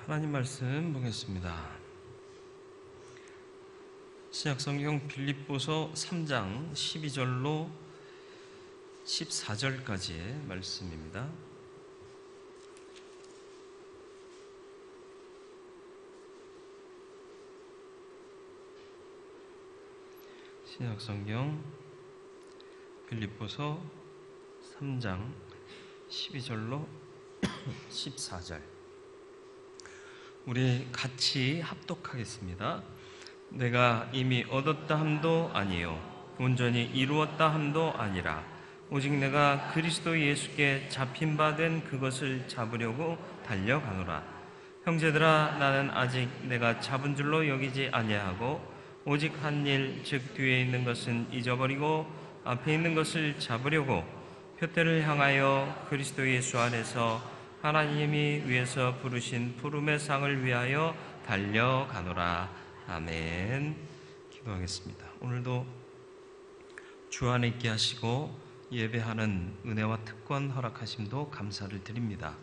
하나님 말씀 보겠습니다. 신약성경 빌립보서 3장 12절로 14절까지의 말씀입니다. 신약성경 빌립보서 3장 12절로 14절 우리 같이 합독하겠습니다. 내가 이미 얻었다 함도 아니요 온전히 이루었다 함도 아니라 오직 내가 그리스도 예수께 잡힌 바 된 그것을 잡으려고 달려가노라. 형제들아, 나는 아직 내가 잡은 줄로 여기지 아니하고 오직 한 일, 즉 뒤에 있는 것은 잊어버리고 앞에 있는 것을 잡으려고 표대를 향하여 그리스도 예수 안에서 하나님이 위에서 부르신 부름의 상을 위하여 달려가노라. 아멘. 기도하겠습니다. 오늘도 주 안에 있게 하시고 예배하는 은혜와 특권 허락하심도 감사를 드립니다.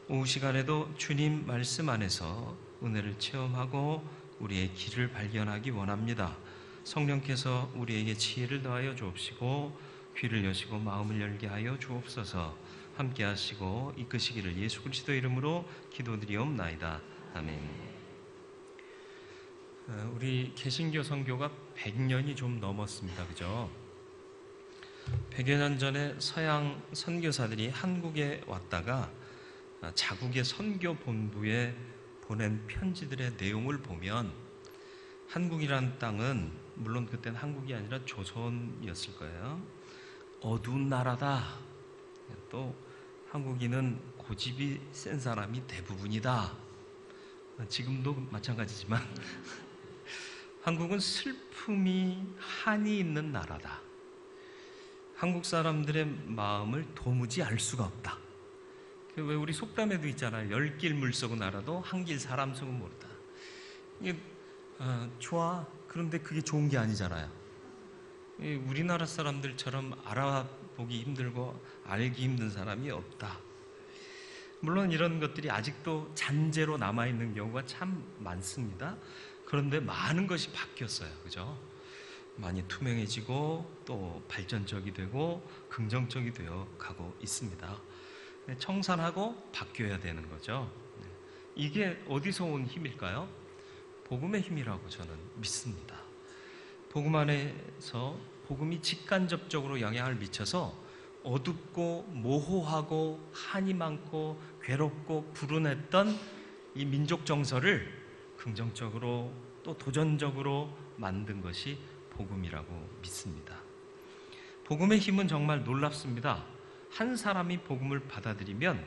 오후 시간에도 주님 말씀 안에서 은혜를 체험하고 우리의 길을 발견하기 원합니다. 성령께서 우리에게 지혜를 더하여 주옵시고 귀를 여시고 마음을 열게 하여 주옵소서. 함께 하시고 이끄시기를 예수 그리스도 이름으로 기도드리옵나이다. 아멘. 우리 개신교 선교가 100년이 좀 넘었습니다. 그죠? 100여 년 전에 서양 선교사들이 한국에 왔다가 자국의 선교 본부에 보낸 편지들의 내용을 보면 한국이라는 땅은 물론 그때는 한국이 아니라 조선이었을 거예요. 어두운 나라다. 또 한국인은 고집이 센 사람이 대부분이다. 지금도 마찬가지지만 한국은 슬픔이 한이 있는 나라다. 한국 사람들의 마음을 도무지 알 수가 없다. 왜 우리 속담에도 있잖아요. 열 길 물속은 알아도 한 길 사람 속은 모르다. 이게 좋아. 그런데 그게 좋은 게 아니잖아요. 우리나라 사람들처럼 알아보기 힘들고 알기 힘든 사람이 없다. 물론 이런 것들이 아직도 잔재로 남아있는 경우가 참 많습니다. 그런데 많은 것이 바뀌었어요. 그죠? 많이 투명해지고 또 발전적이 되고 긍정적이 되어 가고 있습니다. 청산하고 바뀌어야 되는 거죠. 이게 어디서 온 힘일까요? 복음의 힘이라고 저는 믿습니다. 복음 안에서 복음이 직간접적으로 영향을 미쳐서 어둡고 모호하고 한이 많고 괴롭고 불운했던 이 민족 정서를 긍정적으로 또 도전적으로 만든 것이 복음이라고 믿습니다. 복음의 힘은 정말 놀랍습니다. 한 사람이 복음을 받아들이면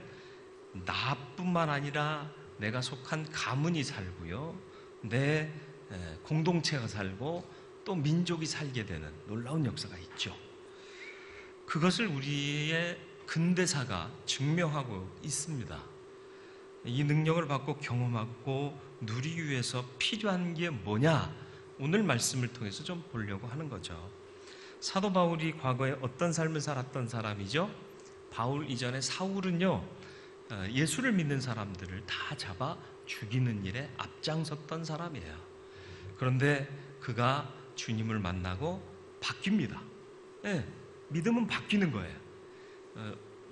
나뿐만 아니라 내가 속한 가문이 살고요, 내 공동체가 살고 또 민족이 살게 되는 놀라운 역사가 있죠. 그것을 우리의 근대사가 증명하고 있습니다. 이 능력을 받고 경험하고 누리기 위해서 필요한 게 뭐냐? 오늘 말씀을 통해서 좀 보려고 하는 거죠. 사도 바울이 과거에 어떤 삶을 살았던 사람이죠? 바울 이전에 사울은요, 예수를 믿는 사람들을 다 잡아 죽이는 일에 앞장섰던 사람이에요. 그런데 그가 주님을 만나고 바뀝니다. 네, 믿음은 바뀌는 거예요.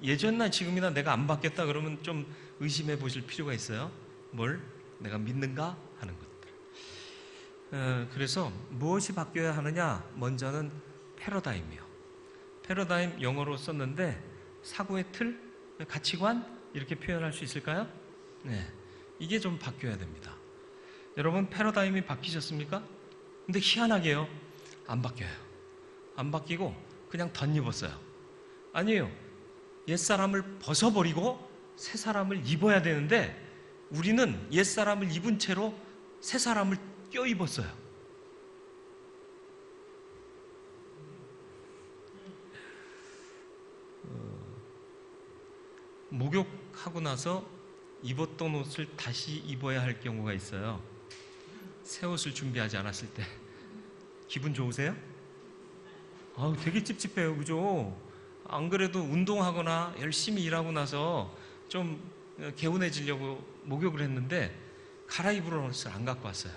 예전이나 지금이나 내가 안 바뀌었다 그러면 좀 의심해 보실 필요가 있어요. 뭘? 내가 믿는가? 하는 것들. 그래서 무엇이 바뀌어야 하느냐? 먼저는 패러다임이요. 패러다임 영어로 썼는데 사고의 틀, 가치관 이렇게 표현할 수 있을까요? 네, 이게 좀 바뀌어야 됩니다. 여러분 패러다임이 바뀌셨습니까? 근데 희한하게요, 안 바뀌어요. 안 바뀌고 그냥 덧입었어요. 아니에요. 옛사람을 벗어버리고 새사람을 입어야 되는데 우리는 옛사람을 입은 채로 새사람을 껴입었어요. 목욕하고 나서 입었던 옷을 다시 입어야 할 경우가 있어요. 새 옷을 준비하지 않았을 때. 기분 좋으세요? 되게 찝찝해요. 그죠? 안 그래도 운동하거나 열심히 일하고 나서 좀 개운해지려고 목욕을 했는데 갈아입을 옷을 안 갖고 왔어요.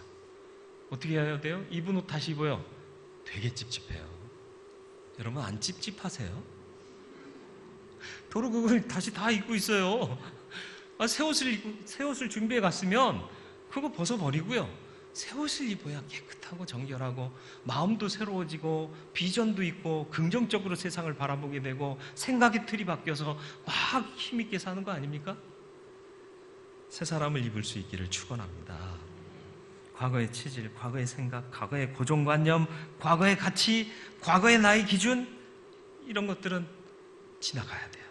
어떻게 해야 돼요? 입은 옷 다시 입어요. 되게 찝찝해요. 여러분 안 찝찝하세요? 도로 그걸 다시 다 입고 있어요. 새 옷을 준비해 갔으면 그거 벗어버리고요. 새 옷을 입어야 깨끗하고 정결하고 마음도 새로워지고 비전도 있고 긍정적으로 세상을 바라보게 되고 생각의 틀이 바뀌어서 막 힘있게 사는 거 아닙니까? 새 사람을 입을 수 있기를 축원합니다. 과거의 체질, 과거의 생각, 과거의 고정관념, 과거의 가치, 과거의 나의 기준, 이런 것들은 지나가야 돼요.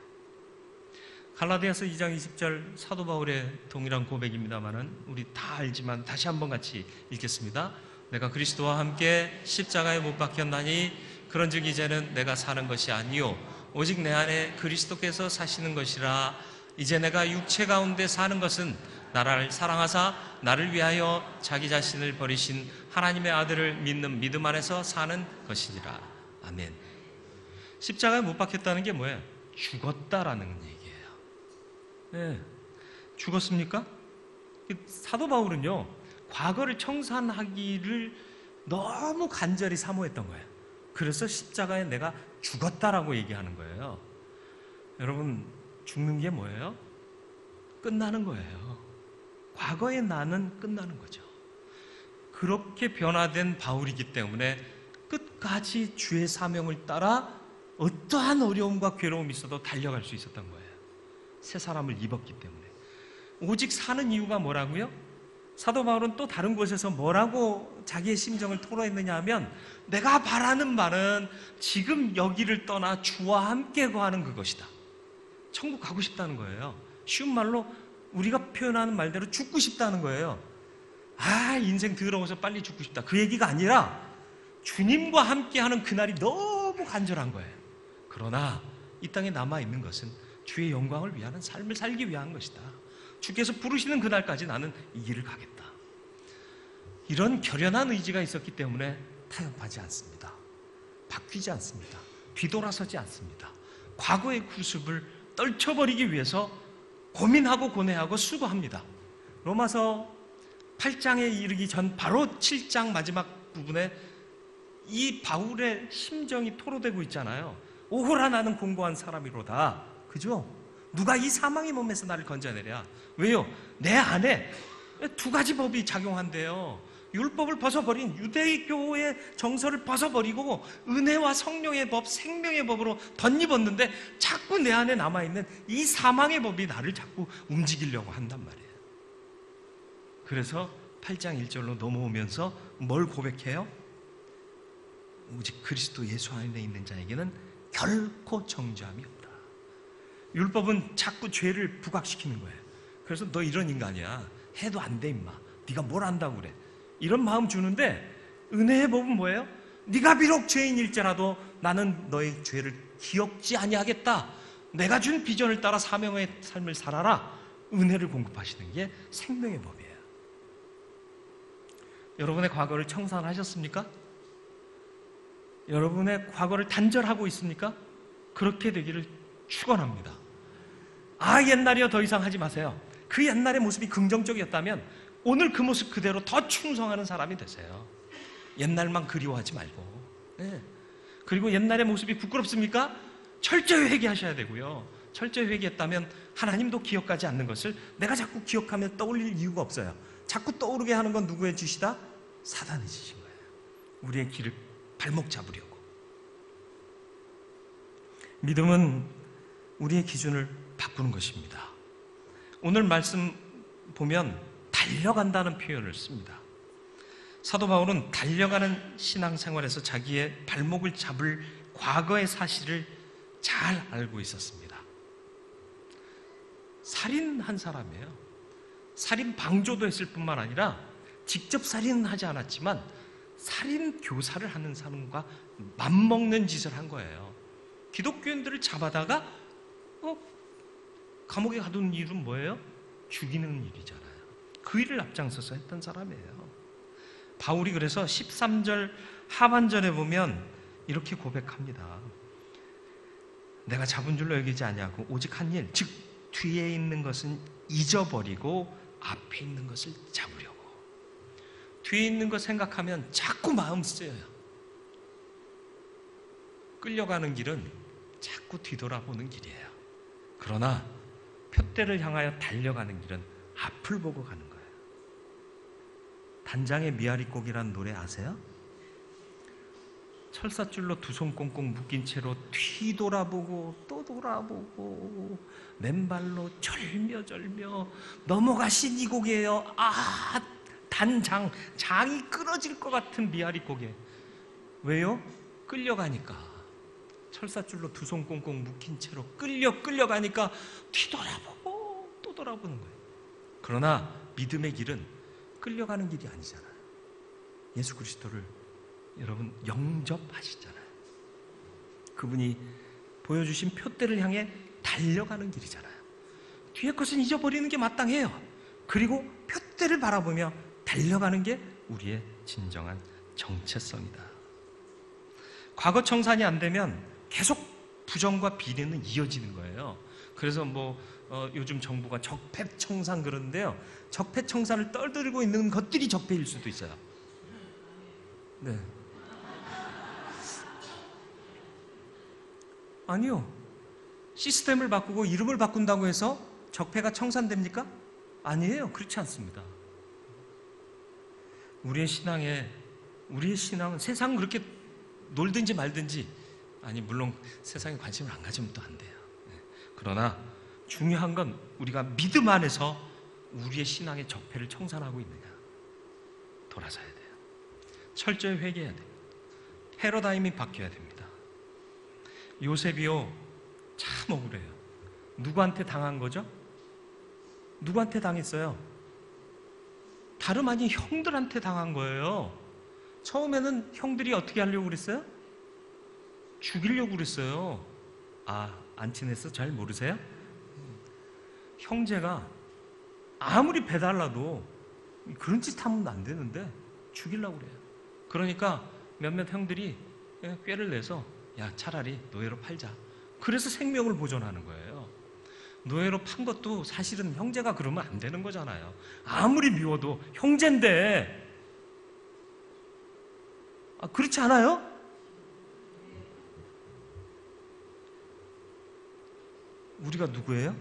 갈라디아서 2장 20절 사도 바울의 동일한 고백입니다만은 우리 다 알지만 다시 한번 같이 읽겠습니다. 내가 그리스도와 함께 십자가에 못 박혔나니 그런즉 이제는 내가 사는 것이 아니요 오직 내 안에 그리스도께서 사시는 것이라. 이제 내가 육체 가운데 사는 것은 나를 사랑하사 나를 위하여 자기 자신을 버리신 하나님의 아들을 믿는 믿음 안에서 사는 것이니라. 아멘. 십자가에 못 박혔다는 게 뭐예요? 죽었다라는 얘기예요. 네, 죽었습니까? 사도 바울은요, 과거를 청산하기를 너무 간절히 사모했던 거예요. 그래서 십자가에 내가 죽었다라고 얘기하는 거예요. 여러분, 죽는 게 뭐예요? 끝나는 거예요. 과거의 나는 끝나는 거죠. 그렇게 변화된 바울이기 때문에 끝까지 주의 사명을 따라 어떠한 어려움과 괴로움이 있어도 달려갈 수 있었던 거예요. 새 사람을 입었기 때문에. 오직 사는 이유가 뭐라고요? 사도 바울은 또 다른 곳에서 뭐라고 자기의 심정을 토로했느냐 하면 내가 바라는 바는 지금 여기를 떠나 주와 함께 거하는 그것이다. 천국 가고 싶다는 거예요. 쉬운 말로 우리가 표현하는 말대로 죽고 싶다는 거예요. 인생 더러워서 빨리 죽고 싶다. 그 얘기가 아니라 주님과 함께하는 그날이 너무 간절한 거예요. 그러나 이 땅에 남아있는 것은 주의 영광을 위하는 삶을 살기 위한 것이다. 주께서 부르시는 그날까지 나는 이 길을 가겠다. 이런 결연한 의지가 있었기 때문에 타협하지 않습니다. 바뀌지 않습니다. 뒤돌아서지 않습니다. 과거의 구습을 떨쳐버리기 위해서 고민하고 고뇌하고 수고합니다. 로마서 8장에 이르기 전 바로 7장 마지막 부분에 이 바울의 심정이 토로되고 있잖아요. 오호라 나는 공고한 사람이로다. 그죠? 누가 이 사망의 몸에서 나를 건져내랴. 왜요? 내 안에 두 가지 법이 작용한대요. 율법을 벗어버린 유대교의 정서를 벗어버리고 은혜와 성령의 법, 생명의 법으로 덧입었는데 자꾸 내 안에 남아있는 이 사망의 법이 나를 자꾸 움직이려고 한단 말이에요. 그래서 8장 1절로 넘어오면서 뭘 고백해요? 오직 그리스도 예수 안에 있는 자에게는 결코 정죄함이 없다. 율법은 자꾸 죄를 부각시키는 거예요. 그래서 너 이런 인간이야. 해도 안 돼 임마. 네가 뭘 안다고 그래. 이런 마음 주는데 은혜의 법은 뭐예요? 네가 비록 죄인일지라도 나는 너의 죄를 기억지 아니하겠다. 내가 준 비전을 따라 사명의 삶을 살아라. 은혜를 공급하시는 게 생명의 법이에요. 여러분의 과거를 청산하셨습니까? 여러분의 과거를 단절하고 있습니까? 그렇게 되기를 축원합니다. 옛날이여 더 이상 하지 마세요. 그 옛날의 모습이 긍정적이었다면 오늘 그 모습 그대로 더 충성하는 사람이 되세요. 옛날만 그리워하지 말고. 네. 그리고 옛날의 모습이 부끄럽습니까? 철저히 회개하셔야 되고요. 철저히 회개했다면 하나님도 기억하지 않는 것을 내가 자꾸 기억하면 떠올릴 이유가 없어요. 자꾸 떠오르게 하는 건 누구의 짓이다? 사단의 짓인 거예요. 우리의 길을 발목 잡으려고. 믿음은 우리의 기준을 바꾸는 것입니다. 오늘 말씀 보면 달려간다는 표현을 씁니다. 사도 바울은 달려가는 신앙생활에서 자기의 발목을 잡을 과거의 사실을 잘 알고 있었습니다. 살인한 사람이에요. 살인 방조도 했을 뿐만 아니라 직접 살인은 하지 않았지만 살인 교사를 하는 사람과 맞먹는 짓을 한 거예요. 기독교인들을 잡아다가 감옥에 가둔 일은 뭐예요? 죽이는 일이잖아요. 그 일을 앞장서서 했던 사람이에요. 바울이 그래서 13절 하반절에 보면 이렇게 고백합니다. 내가 잡은 줄로 여기지 아니하고 오직 한 일, 즉 뒤에 있는 것은 잊어버리고 앞에 있는 것을 잡으려고. 뒤에 있는 거 생각하면 자꾸 마음 쓰여요. 끌려가는 길은 자꾸 뒤돌아보는 길이에요. 그러나 표대를 향하여 달려가는 길은 앞을 보고 가는 거예요. 단장의 미아리곡이라는 노래 아세요? 철사줄로 두 손 꽁꽁 묶인 채로 뒤돌아보고 또 돌아보고 맨발로 절며절며 넘어가신 이 곡이에요. 아, 단장, 장이 끊어질 것 같은 미아리곡이에요. 왜요? 끌려가니까. 철사줄로 두 손 꽁꽁 묶인 채로 끌려가니까 뒤돌아보고 또 돌아보는 거예요. 그러나 믿음의 길은 끌려가는 길이 아니잖아요. 예수 그리스도를 여러분 영접하시잖아요. 그분이 보여주신 표대를 향해 달려가는 길이잖아요. 뒤에 것은 잊어버리는 게 마땅해요. 그리고 표대를 바라보며 달려가는 게 우리의 진정한 정체성이다. 과거 청산이 안 되면 계속 부정과 비례는 이어지는 거예요. 그래서 요즘 정부가 적폐청산 그러는데요. 적폐청산을 떠들고 있는 것들이 적폐일 수도 있어요. 네. 아니요. 시스템을 바꾸고 이름을 바꾼다고 해서 적폐가 청산됩니까? 아니에요. 그렇지 않습니다. 우리의 신앙은 세상 그렇게 놀든지 말든지, 아니 물론 세상에 관심을 안 가지면 또 안 돼요. 그러나 중요한 건 우리가 믿음 안에서 우리의 신앙의 적폐를 청산하고 있느냐, 돌아서야 돼요. 철저히 회개해야 돼요. 패러다임이 바뀌어야 됩니다. 요셉이요, 참 억울해요. 누구한테 당한 거죠? 누구한테 당했어요? 다름 아닌 형들한테 당한 거예요. 처음에는 형들이 어떻게 하려고 그랬어요? 죽이려고 그랬어요. 아, 안티네스 잘 모르세요? 형제가 아무리 배달라도 그런 짓 하면 안 되는데 죽이려고 그래요. 그러니까 몇몇 형들이 꾀를 내서 야, 차라리 노예로 팔자. 그래서 생명을 보존하는 거예요. 노예로 판 것도 사실은 형제가 그러면 안 되는 거잖아요. 아무리 미워도 형제인데. 아, 그렇지 않아요? 우리가 누구예요?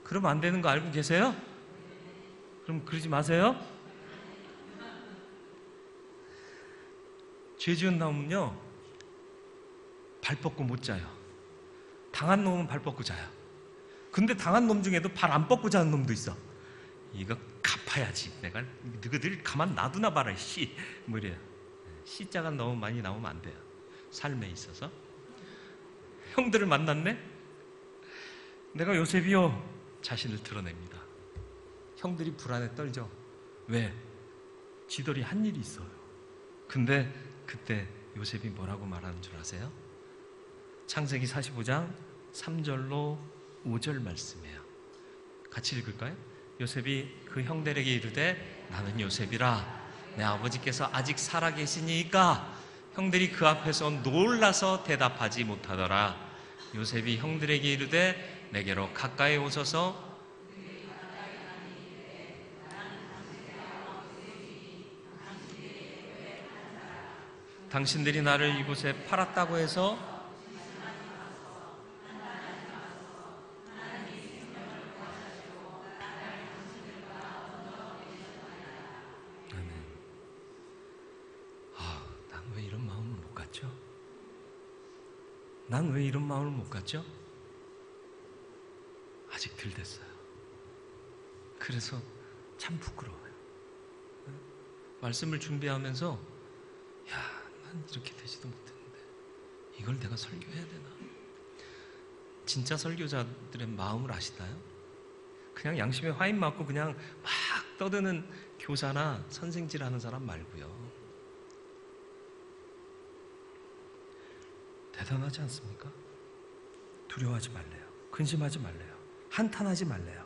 그러면 안 되는 거 알고 계세요? 그럼 그러지 마세요. 죄 지은 놈은요, 발 뻗고 못 자요. 당한 놈은 발 뻗고 자요. 근데 당한 놈 중에도 발 안 뻗고 자는 놈도 있어. 이거 갚아야지. 내가 너희들 가만 놔두나 봐라. 뭐 이래요. 시자가 너무 많이 나오면 안 돼요. 삶에 있어서. 형들을 만났네? 내가 요셉이요. 자신을 드러냅니다. 형들이 불안에 떨죠. 왜? 지들이 한 일이 있어요. 근데 그때 요셉이 뭐라고 말하는 줄 아세요? 창세기 45장 3절로 5절 말씀이에요. 같이 읽을까요? 요셉이 그 형들에게 이르되 나는 요셉이라 내 아버지께서 아직 살아계시니까 형들이 그 앞에서 놀라서 대답하지 못하더라. 요셉이 형들에게 이르되 내게로 가까이 오소서. 당신들이 나를 이곳에 팔았다고 해서 난 왜 이런 마음을 못 갖죠? 난 왜 이런 마음을 못 갖죠? 아직 덜 됐어요. 그래서 참 부끄러워요. 말씀을 준비하면서 난 이렇게 되지도 못했는데 이걸 내가 설교해야 되나? 진짜 설교자들의 마음을 아시나요? 그냥 양심에 화인 맞고 그냥 막 떠드는 교사나 선생질하는 사람 말고요. 대단하지 않습니까? 두려워하지 말래요. 근심하지 말래요. 한탄하지 말래요.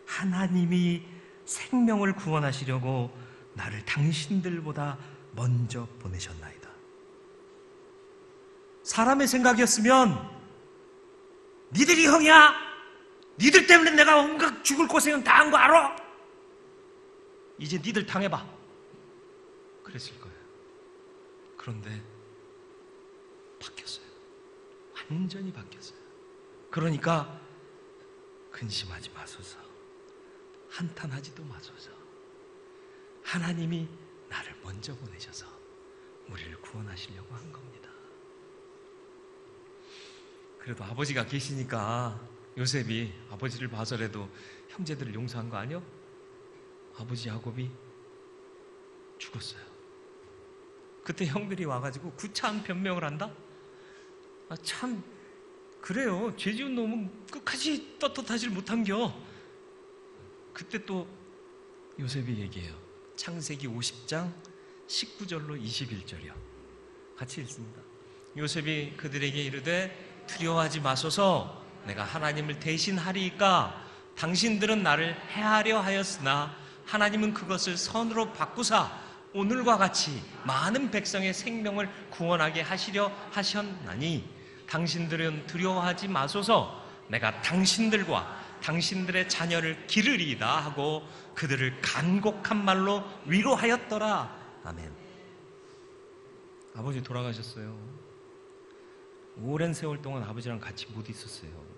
하나님이 생명을 구원하시려고 나를 당신들보다 먼저 보내셨나이다. 사람의 생각이었으면 니들이 형이야? 니들 때문에 내가 온갖 죽을 고생은 다 한 거 알아? 이제 니들 당해봐. 그랬을 거예요. 그런데 바뀌었어요. 완전히 바뀌었어요. 그러니까 근심하지 마소서, 한탄하지도 마소서. 하나님이 나를 먼저 보내셔서 우리를 구원하시려고 한 겁니다. 그래도 아버지가 계시니까 요셉이 아버지를 봐서라도 형제들을 용서한 거 아니요? 아버지 야곱이 죽었어요. 그때 형들이 와가지고 구차한 변명을 한다? 참 그래요. 죄 지은 놈은 끝까지 떳떳하지 못한겨. 그때 또 요셉이 얘기해요. 창세기 50장 19절로 21절이요. 같이 읽습니다. 요셉이 그들에게 이르되 두려워하지 마소서, 내가 하나님을 대신하리이까. 당신들은 나를 해하려 하였으나 하나님은 그것을 선으로 바꾸사 오늘과 같이 많은 백성의 생명을 구원하게 하시려 하셨나니 당신들은 두려워하지 마소서, 내가 당신들과 당신들의 자녀를 기르리이다 하고 그들을 간곡한 말로 위로하였더라. 아멘. 아버지 돌아가셨어요. 오랜 세월 동안 아버지랑 같이 못 있었어요.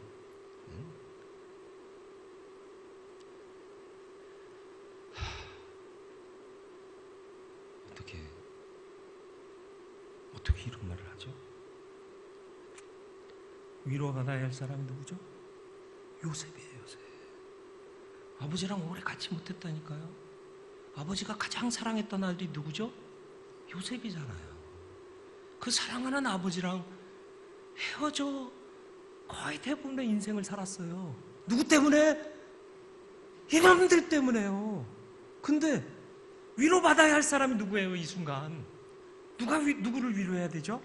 어떻게 이런 말을 하죠? 위로받아야 할 사람이 누구죠? 요셉이에요, 요셉. 아버지랑 오래 같이 못했다니까요. 아버지가 가장 사랑했던 아들이 누구죠? 요셉이잖아요. 그 사랑하는 아버지랑 헤어져 거의 대부분의 인생을 살았어요. 누구 때문에? 이놈들 때문에요. 근데 위로받아야 할 사람이 누구예요, 이 순간? 누구를 위로해야 되죠?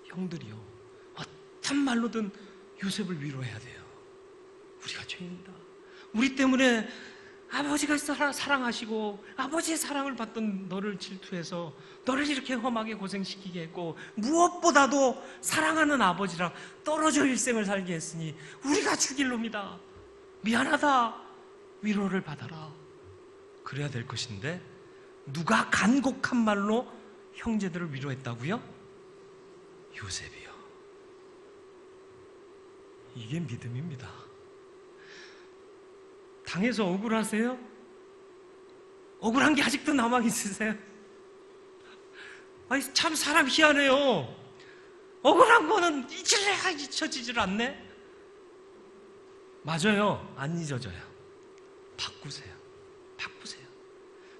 형들이요. 어떤 말로든 요셉을 위로해야 돼요. 우리가 죄인이다. 우리 때문에 아버지가 사랑하시고 아버지의 사랑을 받던 너를 질투해서 너를 이렇게 험하게 고생시키게 했고, 무엇보다도 사랑하는 아버지랑 떨어져 일생을 살게 했으니 우리가 죽일 놈이다. 미안하다. 위로를 받아라. 그래야 될 것인데 누가 간곡한 말로 형제들을 위로했다고요? 요셉이요. 이게 믿음입니다. 당해서 억울하세요? 억울한 게 아직도 남아 있으세요? 아니, 참 사람 희한해요. 억울한 거는 잊혀지질 않네. 맞아요. 안 잊어져요. 바꾸세요. 바꾸세요.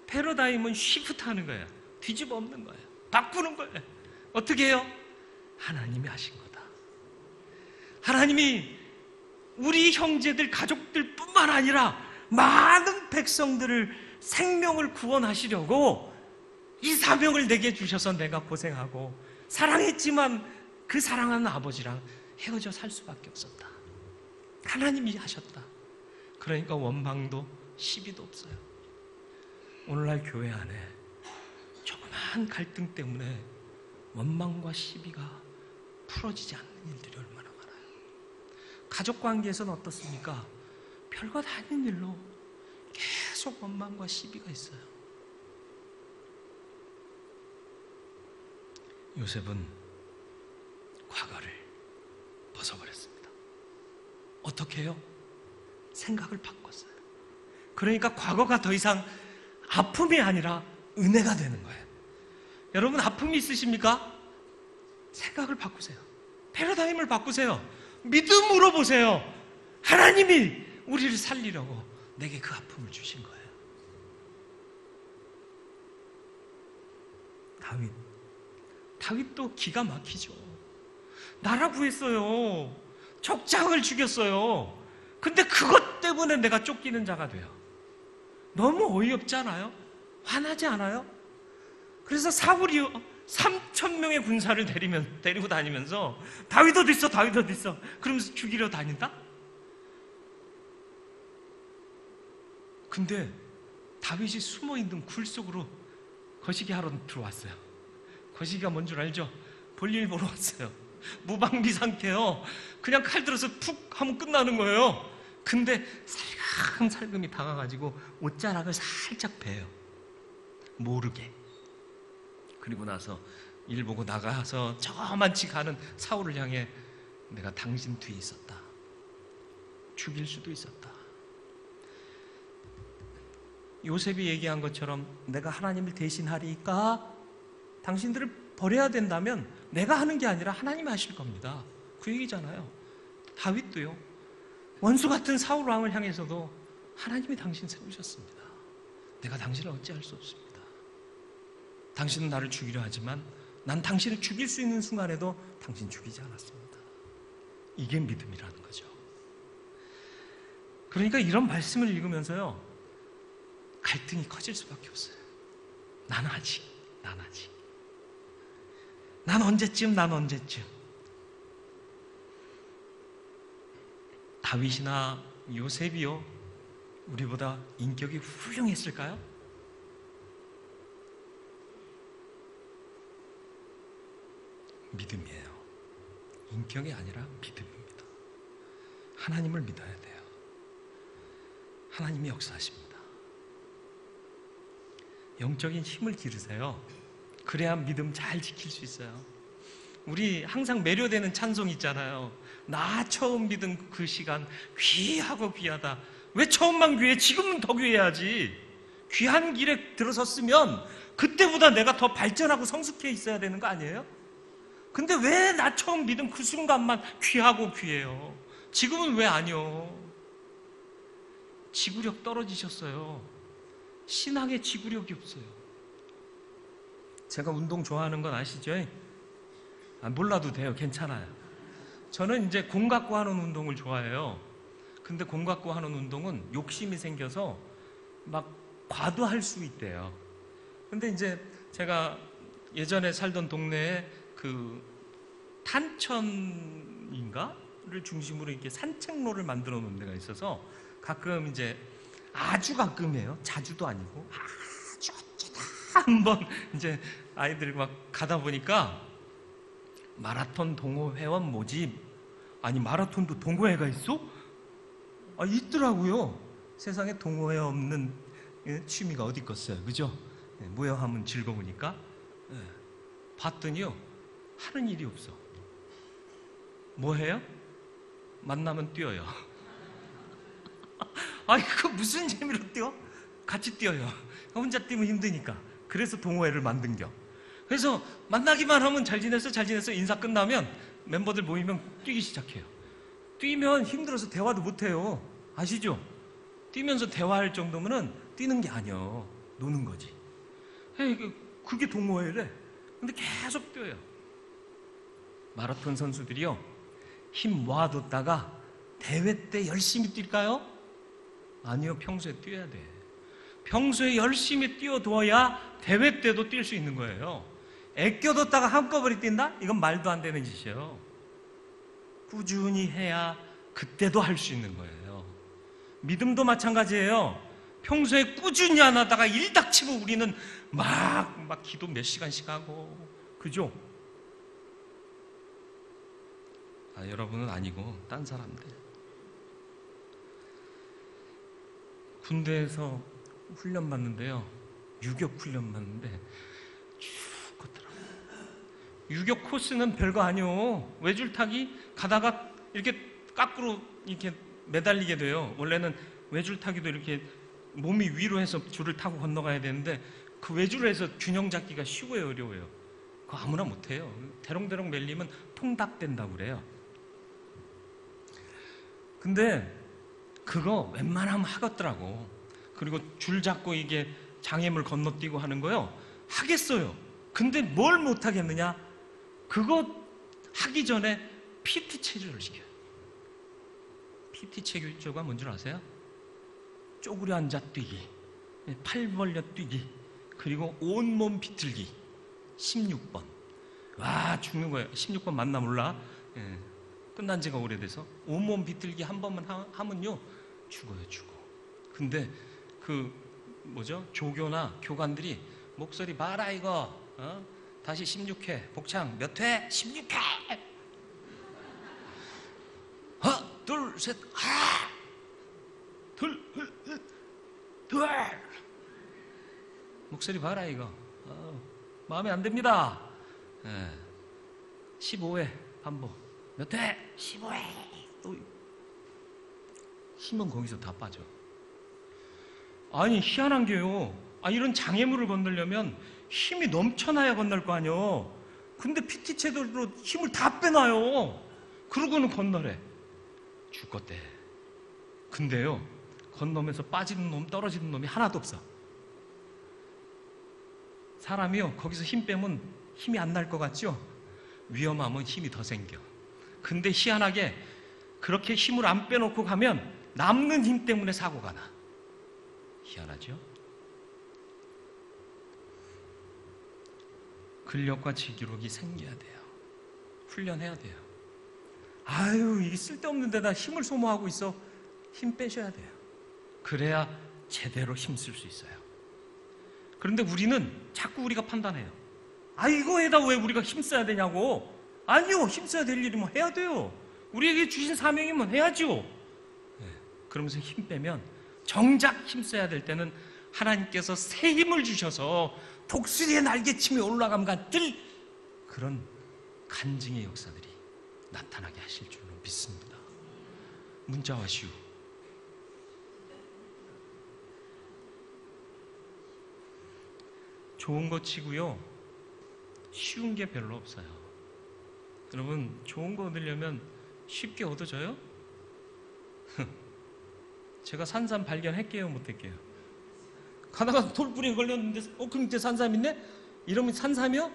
패러다임은 쉬프트 하는 거예요. 뒤집어 엎는 거예요. 바꾸는 거예요. 어떻게 해요? 하나님이 하신 거다. 하나님이 우리 형제들, 가족들 뿐만 아니라 많은 백성들을, 생명을 구원하시려고 이 사명을 내게 주셔서 내가 고생하고 사랑했지만 그 사랑하는 아버지랑 헤어져 살 수밖에 없었다. 하나님이 하셨다. 그러니까 원망도 시비도 없어요. 오늘날 교회 안에 조그마한 갈등 때문에 원망과 시비가 풀어지지 않는 일들이 얼마나 많아요. 가족 관계에서는 어떻습니까? 별것 아닌 일로 계속 원망과 시비가 있어요. 요셉은 과거를 벗어버렸습니다. 어떻게 해요? 생각을 바꿨어요. 그러니까 과거가 더 이상 아픔이 아니라 은혜가 되는 거예요. 여러분, 아픔이 있으십니까? 생각을 바꾸세요. 패러다임을 바꾸세요. 믿음으로 보세요. 하나님이 우리를 살리려고 내게 그 아픔을 주신 거예요. 다윗도 기가 막히죠. 나라 구했어요. 족장을 죽였어요. 근데 그것 때문에 내가 쫓기는 자가 돼요. 너무 어이없지 않아요? 화나지 않아요? 그래서 사울이 3,000명의 군사를 데리고 다니면서 다윗 어디 있어? 다윗 어디 있어? 그러면서 죽이려 다닌다? 근데 다윗이 숨어있는 굴 속으로 거시기 하러 들어왔어요. 거시기가 뭔 줄 알죠? 볼일 보러 왔어요. 무방비 상태요. 그냥 칼 들어서 푹 하면 끝나는 거예요. 근데 살금살금이 다가가지고 옷자락을 살짝 베요. 모르게. 그리고 나서 일 보고 나가서 저만치 가는 사울을 향해 내가 당신 뒤에 있었다. 죽일 수도 있었다. 요셉이 얘기한 것처럼 내가 하나님을 대신하리까? 당신들을 버려야 된다면 내가 하는 게 아니라 하나님이 하실 겁니다. 그 얘기잖아요. 다윗도요. 원수 같은 사울 왕을 향해서도 하나님이 당신 세우셨습니다. 내가 당신을 어찌할 수 없습니다. 당신은 나를 죽이려 하지만 난 당신을 죽일 수 있는 순간에도 당신 죽이지 않았습니다. 이게 믿음이라는 거죠. 그러니까 이런 말씀을 읽으면서요, 갈등이 커질 수밖에 없어요. 난 아직. 난 언제쯤. 다윗이나 요셉이요, 우리보다 인격이 훌륭했을까요? 믿음이에요. 인격이 아니라 믿음입니다. 하나님을 믿어야 돼요. 하나님이 역사하십니다. 영적인 힘을 기르세요. 그래야 믿음 잘 지킬 수 있어요. 우리 항상 매료되는 찬송 있잖아요. 나 처음 믿은 그 시간 귀하고 귀하다. 왜 처음만 귀해? 지금은 더 귀해야지. 귀한 길에 들어섰으면 그때보다 내가 더 발전하고 성숙해 있어야 되는 거 아니에요? 근데 왜 나 처음 믿은 그 순간만 귀하고 귀해요? 지금은 왜 아니요? 지구력 떨어지셨어요. 신앙에 지구력이 없어요. 제가 운동 좋아하는 건 아시죠? 몰라도 돼요. 괜찮아요. 저는 이제 공 갖고 하는 운동을 좋아해요. 근데 공 갖고 하는 운동은 욕심이 생겨서 막 과도할 수 있대요. 근데 이제 제가 예전에 살던 동네에 그 탄천인가를 중심으로 이렇게 산책로를 만들어 놓은 데가 있어서 가끔 이제 아주 가끔이에요. 자주도 아니고 아주 어쩌다 한번 이제 아이들 막 가다 보니까 마라톤 동호회원 모집. 아니 마라톤도 동호회가 있어? 있더라고요. 세상에 동호회 없는 취미가 어디 있겠어요, 그죠? 모여하면 즐거우니까. 봤더니요, 하는 일이 없어. 뭐 해요? 만나면 뛰어요. 아니 그 무슨 재미로 뛰어? 같이 뛰어요. 혼자 뛰면 힘드니까. 그래서 동호회를 만든겨. 그래서 만나기만 하면 잘 지냈어 인사 끝나면 멤버들 모이면 뛰기 시작해요. 뛰면 힘들어서 대화도 못해요. 아시죠? 뛰면서 대화할 정도면은 뛰는 게 아니에요. 노는 거지. 그게 동호회래. 근데 계속 뛰어요. 마라톤 선수들이요, 힘 모아뒀다가 대회 때 열심히 뛸까요? 아니요. 평소에 뛰어야 돼. 평소에 열심히 뛰어둬야 대회 때도 뛸 수 있는 거예요. 애껴뒀다가 한꺼번에 뛴다? 이건 말도 안 되는 짓이에요. 꾸준히 해야 그때도 할 수 있는 거예요. 믿음도 마찬가지예요. 평소에 꾸준히 안 하다가 일 닥치면 우리는 막 기도 몇 시간씩 하고, 그죠? 여러분은 아니고 딴 사람들. 군대에서 훈련 받는데요, 유격 훈련 받는데 쭉 걷더라고요. 유격 코스는 별거 아니요. 외줄타기 가다가 이렇게 거꾸로 이렇게 매달리게 돼요. 원래는 외줄타기도 이렇게 몸이 위로 해서 줄을 타고 건너가야 되는데 그 외줄을 해서 균형 잡기가 쉬워요, 어려워요? 그거 아무나 못해요. 대롱대롱 밀리면 통닭된다고 그래요. 근데 그거 웬만하면 하겠더라고. 그리고 줄 잡고 이게 장애물 건너뛰고 하는 거요, 하겠어요. 근데 뭘 못하겠느냐? 그거 하기 전에 PT 체조를 시켜요. PT 체조가 뭔 줄 아세요? 쪼그려 앉아 뛰기, 팔 벌려 뛰기, 그리고 온몸 비틀기. 16번. 와, 죽는 거예요. 16번 맞나 몰라. 끝난 지가 오래돼서. 온몸 비틀기 한 번만 하면요, 죽어요. 근데 조교나 교관들이 목소리 봐라 이거, 다시 16회. 복창 몇 회? 16회. 하나, 둘, 셋. 하나, 둘, 둘. 목소리 봐라 이거. 마음에 안 듭니다. 15회 반복. 몇 회? 15회. 또 힘은 거기서 다 빠져. 아니 희한한 게요. 이런 장애물을 건너려면 힘이 넘쳐나야 건널 거 아니요. 근데 PT 체대로 힘을 다 빼놔요. 그러고는 건너래. 죽겠대. 근데요, 건너면서 빠지는 놈, 떨어지는 놈이 하나도 없어. 사람이요, 거기서 힘 빼면 힘이 안 날 것 같죠? 위험하면 힘이 더 생겨. 근데 희한하게 그렇게 힘을 안 빼놓고 가면 남는 힘 때문에 사고가 나. 희한하죠? 근력과 지기력이 생겨야 돼요. 훈련해야 돼요. 이게 쓸데없는 데다 힘을 소모하고 있어. 힘 빼셔야 돼요. 그래야 제대로 힘쓸 수 있어요. 그런데 우리는 자꾸 우리가 판단해요. 이거에다 왜 우리가 힘써야 되냐고. 아니요, 힘써야 될 일이면 해야 돼요. 우리에게 주신 사명이면 해야죠. 그러면서 힘 빼면 정작 힘써야 될 때는 하나님께서 새 힘을 주셔서 독수리의 날개침이 올라감 같은 그런 간증의 역사들이 나타나게 하실 줄로 믿습니다. 문자와 시우. 좋은 거 치고요, 쉬운 게 별로 없어요. 여러분, 좋은 거 얻으려면 쉽게 얻어져요? 제가 산삼 발견했게요, 못했게요? 가다가 돌뿌리에 걸렸는데 그럼 이제 산삼 있네? 이러면 산삼이요?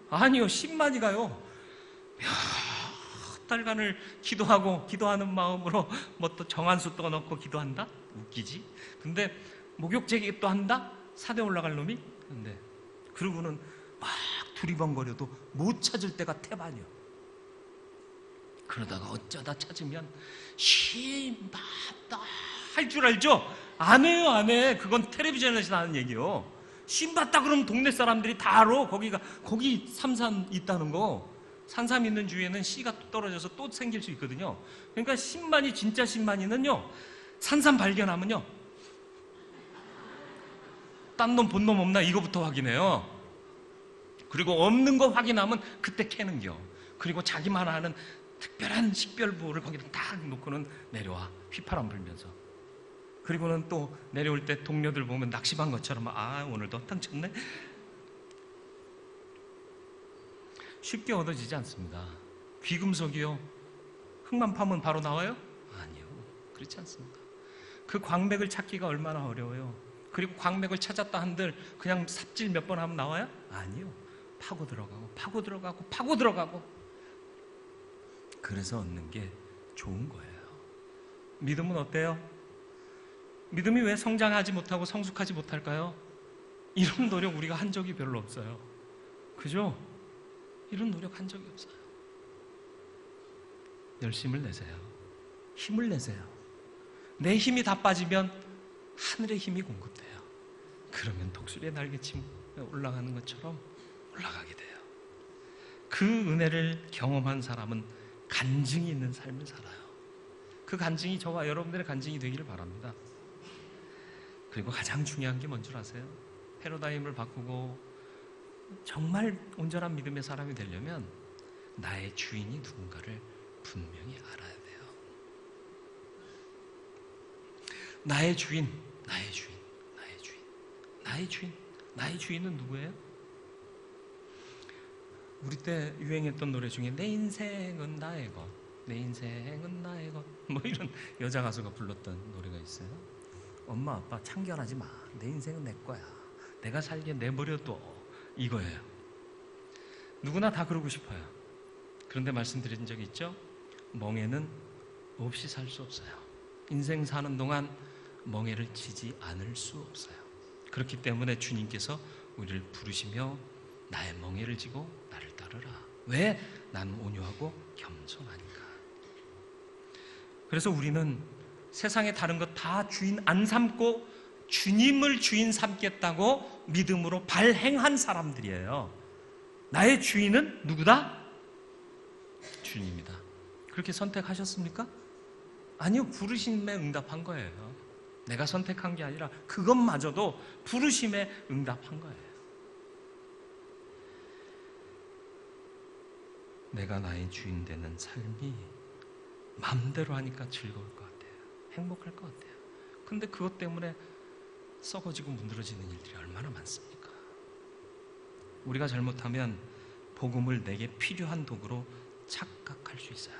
아니요, 10만이 가요. 몇 달간을 기도하고 기도하는 마음으로 뭐 또 정한수 떠넣고 기도한다? 웃기지? 근데 목욕제기 또 한다? 산에 올라갈 놈이? 근데 그러고는 막 두리번거려도 못 찾을 때가 태반이요. 그러다가 어쩌다 찾으면 신봤다 할 줄 알죠? 안 해요, 안 해. 그건 텔레비전에서 나는 얘기요. 신봤다 그러면 동네 사람들이 다 알아. 거기 삼산 있다는 거. 산삼 있는 주위에는 씨가 또 떨어져서 또 생길 수 있거든요. 그러니까 신만이, 진짜 신만이는요, 산삼 발견하면요, 딴 놈 본 놈 없나 이거부터 확인해요. 그리고 없는 거 확인하면 그때 캐는겨. 그리고 자기만 아는 특별한 식별부를 거기다 딱 놓고는 내려와, 휘파람 불면서. 그리고는 또 내려올 때 동료들 보면 낚시반 것처럼 오늘도 당쳤네. 쉽게 얻어지지 않습니다. 귀금속이요, 흙만 파면 바로 나와요? 아니요, 그렇지 않습니다. 그 광맥을 찾기가 얼마나 어려워요. 그리고 광맥을 찾았다 한들 그냥 삽질 몇 번 하면 나와요? 아니요, 파고 들어가고. 그래서 얻는 게 좋은 거예요. 믿음은 어때요? 믿음이 왜 성장하지 못하고 성숙하지 못할까요? 이런 노력 우리가 한 적이 별로 없어요. 그죠? 이런 노력 한 적이 없어요. 열심을 내세요. 힘을 내세요. 내 힘이 다 빠지면 하늘의 힘이 공급돼요. 그러면 독수리의 날개침 올라가는 것처럼 올라가게 돼요. 그 은혜를 경험한 사람은 간증이 있는 삶을 살아요. 그 간증이 저와 여러분들의 간증이 되기를 바랍니다. 그리고 가장 중요한 게 뭔 줄 아세요? 패러다임을 바꾸고 정말 온전한 믿음의 사람이 되려면 나의 주인이 누군가를 분명히 알아야 돼요. 나의 주인은 누구예요? 우리 때 유행했던 노래 중에 내 인생은 나의 것, 내 인생은 나의 것, 뭐 이런 여자 가수가 불렀던 노래가 있어요. 엄마 아빠 참견하지 마. 내 인생은 내 거야. 내가 살게 내버려둬. 이거예요. 누구나 다 그러고 싶어요. 그런데 말씀드린 적이 있죠? 멍에는 없이 살 수 없어요. 인생 사는 동안 멍에를 치지 않을 수 없어요. 그렇기 때문에 주님께서 우리를 부르시며 나의 멍에를 지고 나를 따르라. 왜? 나는 온유하고 겸손하니까. 그래서 우리는 세상의 다른 것 다 주인 안 삼고 주님을 주인 삼겠다고 믿음으로 발행한 사람들이에요. 나의 주인은 누구다? 주님이다. 그렇게 선택하셨습니까? 아니요, 부르심에 응답한 거예요. 내가 선택한 게 아니라 그것마저도 부르심에 응답한 거예요. 내가 나의 주인 되는 삶이 마음대로 하니까 즐거울 것 같아요. 행복할 것 같아요. 근데 그것 때문에 썩어지고 문드러지는 일들이 얼마나 많습니까? 우리가 잘못하면 복음을 내게 필요한 도구로 착각할 수 있어요.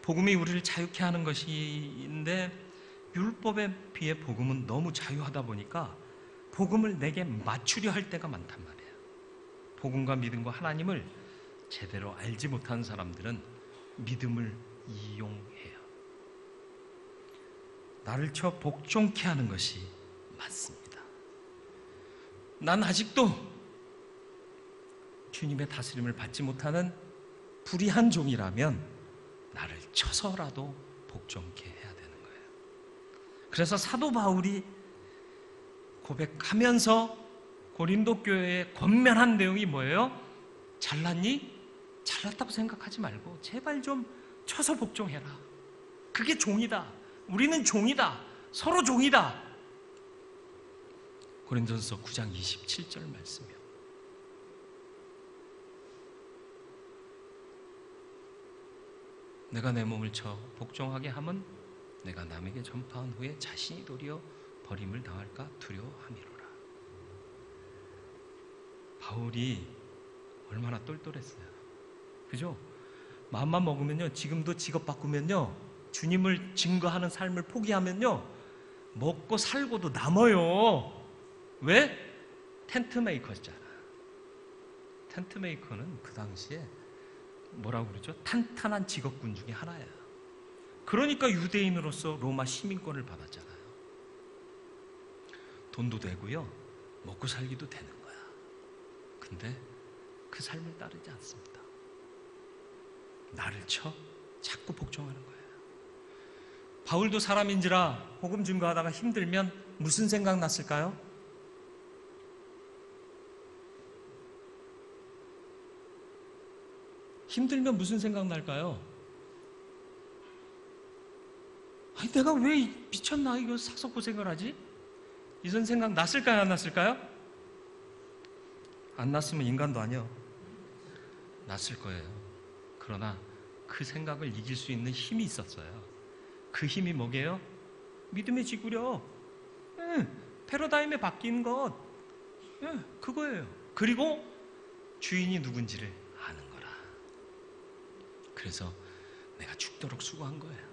복음이 우리를 자유케 하는 것인데 율법에 비해 복음은 너무 자유하다 보니까 복음을 내게 맞추려 할 때가 많단 말이에요. 복음과 믿음과 하나님을 제대로 알지 못한 사람들은 믿음을 이용해요. 나를 쳐 복종케 하는 것이 맞습니다. 난 아직도 주님의 다스림을 받지 못하는 불의한 종이라면 나를 쳐서라도 복종케 해야 되는 거예요. 그래서 사도 바울이 고백하면서 고린도 교회에 권면한 내용이 뭐예요? 잘났니? 잘났다고 생각하지 말고 제발 좀 쳐서 복종해라. 그게 종이다. 우리는 종이다. 서로 종이다. 고린도전서 9장 27절 말씀이요. 내가 내 몸을 쳐 복종하게 함은 내가 남에게 전파한 후에 자신이 도리어 버림을 당할까 두려워함이로라. 바울이 얼마나 똘똘했어요. 그죠? 마음만 먹으면요, 지금도 직업 바꾸면요, 주님을 증거하는 삶을 포기하면요, 먹고 살고도 남아요. 왜? 텐트 메이커였잖아. 텐트 메이커는 그 당시에 뭐라고 그러죠? 탄탄한 직업군 중에 하나예요. 그러니까 유대인으로서 로마 시민권을 받았잖아요. 돈도 되고요, 먹고 살기도 되는 거야. 근데 그 삶을 따르지 않습니다. 나를 쳐 자꾸 복종하는 거예요. 바울도 사람인지라 복음 증거하다가 힘들면 무슨 생각 났을까요? 힘들면 무슨 생각 날까요? 아니, 내가 왜 미쳤나? 이거 사서 고생을 하지? 이런 생각 났을까요? 안 났을까요? 안 났으면 인간도 아니요. 났을 거예요. 그러나 그 생각을 이길 수 있는 힘이 있었어요. 그 힘이 뭐게요? 믿음의 지구력. 패러다임에 바뀌는 것. 그거예요. 그리고 주인이 누군지를 아는 거라. 그래서 내가 죽도록 수고한 거예요.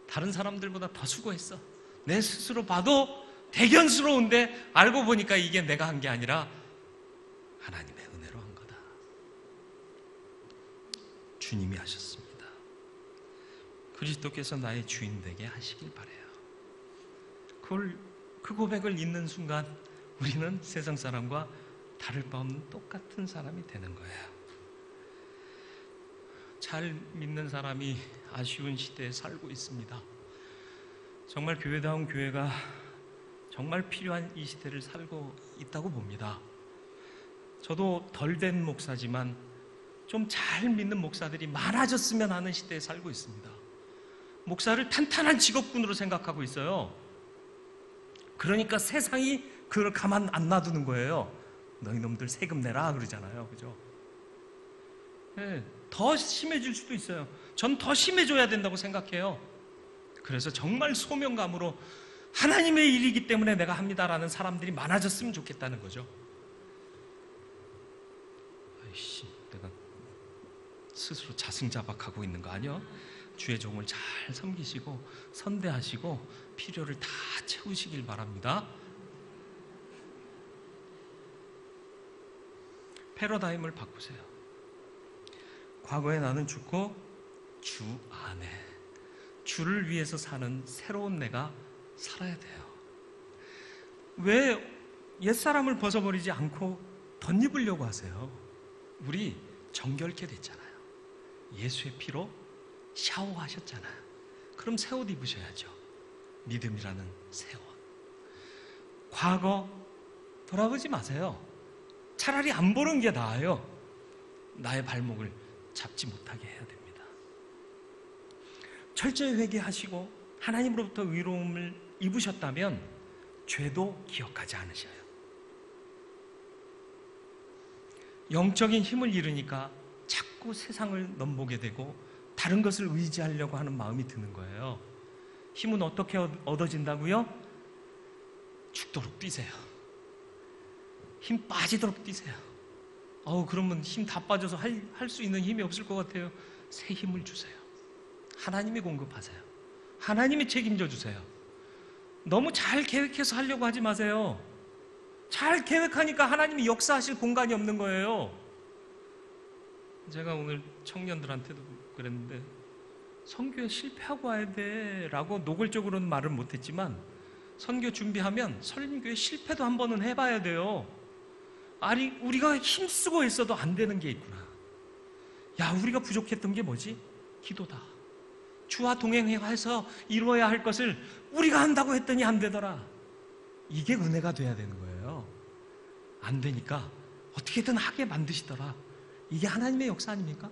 다른 사람들보다 더 수고했어. 내 스스로 봐도 대견스러운데 알고 보니까 이게 내가 한 게 아니라 하나님의 은혜로 한 거다. 주님이 하셨습니다. 그리스도께서 나의 주인 되게 하시길 바라요. 그 고백을 읽는 순간 우리는 세상 사람과 다를 바 없는 똑같은 사람이 되는 거예요. 잘 믿는 사람이 아쉬운 시대에 살고 있습니다. 정말 교회다운 교회가 정말 필요한 이 시대를 살고 있다고 봅니다. 저도 덜 된 목사지만 좀 잘 믿는 목사들이 많아졌으면 하는 시대에 살고 있습니다. 목사를 탄탄한 직업군으로 생각하고 있어요. 그러니까 세상이 그걸 가만 안 놔두는 거예요. 너희 놈들 세금 내라 그러잖아요. 그죠? 네, 더 심해질 수도 있어요. 전 더 심해져야 된다고 생각해요. 그래서 정말 소명감으로 하나님의 일이기 때문에 내가 합니다라는 사람들이 많아졌으면 좋겠다는 거죠. 아이씨, 내가 스스로 자승자박하고 있는 거 아니야? 주의 종을 잘 섬기시고 선대하시고 필요를 다 채우시길 바랍니다. 패러다임을 바꾸세요. 과거에 나는 죽고 주 안에 주를 위해서 사는 새로운 내가 살아야 돼요. 왜 옛사람을 벗어버리지 않고 덧입으려고 하세요? 우리 정결케 됐잖아요. 예수의 피로 샤워하셨잖아요. 그럼 새 옷 입으셔야죠. 믿음이라는 새 옷. 과거 돌아보지 마세요. 차라리 안 보는 게 나아요. 나의 발목을 잡지 못하게 해야 됩니다. 철저히 회개하시고 하나님으로부터 의로움을 입으셨다면 죄도 기억하지 않으셔요. 영적인 힘을 잃으니까 자꾸 세상을 넘보게 되고 다른 것을 의지하려고 하는 마음이 드는 거예요. 힘은 어떻게 얻어진다고요? 죽도록 뛰세요. 힘 빠지도록 뛰세요. 그러면 힘 다 빠져서 할 수 있는 힘이 없을 것 같아요. 새 힘을 주세요. 하나님이 공급하세요. 하나님이 책임져 주세요. 너무 잘 계획해서 하려고 하지 마세요. 잘 계획하니까 하나님이 역사하실 공간이 없는 거예요. 제가 오늘 청년들한테도 그랬는데 선교에 실패하고 와야 돼 라고 노골적으로는 말을 못했지만 선교 준비하면 선교에 실패도 한 번은 해봐야 돼요. 아니 우리가 힘쓰고 있어도 안 되는 게 있구나. 야, 우리가 부족했던 게 뭐지? 기도다. 주와 동행해서 이루어야 할 것을 우리가 한다고 했더니 안 되더라. 이게 은혜가 돼야 되는 거예요. 안 되니까 어떻게든 하게 만드시더라. 이게 하나님의 역사 아닙니까?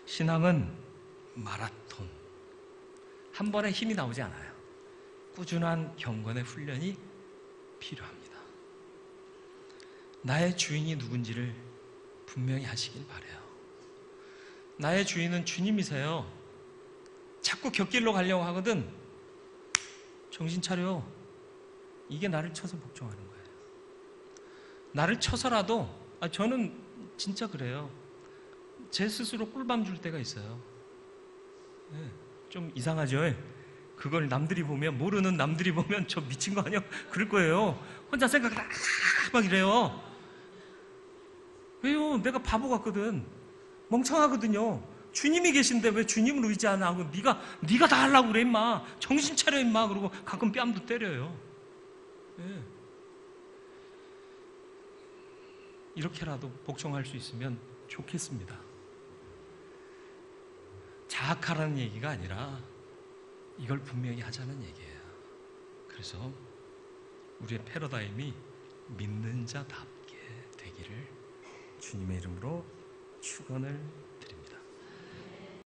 신앙은 마라톤. 한 번에 힘이 나오지 않아요. 꾸준한 경건의 훈련이 필요합니다. 나의 주인이 누군지를 분명히 하시길 바라요. 나의 주인은 주님이세요. 자꾸 곁길로 가려고 하거든. 정신 차려. 이게 나를 쳐서 복종하는 거예요. 나를 쳐서라도, 저는 진짜 그래요. 제 스스로 꿀밤 줄 때가 있어요. 네, 좀 이상하죠? 그걸 남들이 보면, 모르는 남들이 보면 저 미친 거 아니야? 그럴 거예요. 혼자 생각을 막 이래요. 왜요? 내가 바보 같거든. 멍청하거든요. 주님이 계신데 왜 주님을 의지 안 하고 네가 다 하려고 그래 임마. 정신 차려 임마. 그러고 가끔 뺨도 때려요. 네. 이렇게라도 복종할 수 있으면 좋겠습니다. 자학하라는 얘기가 아니라 이걸 분명히 하자는 얘기예요. 그래서 우리의 패러다임이 믿는 자답게 되기를 주님의 이름으로 축원을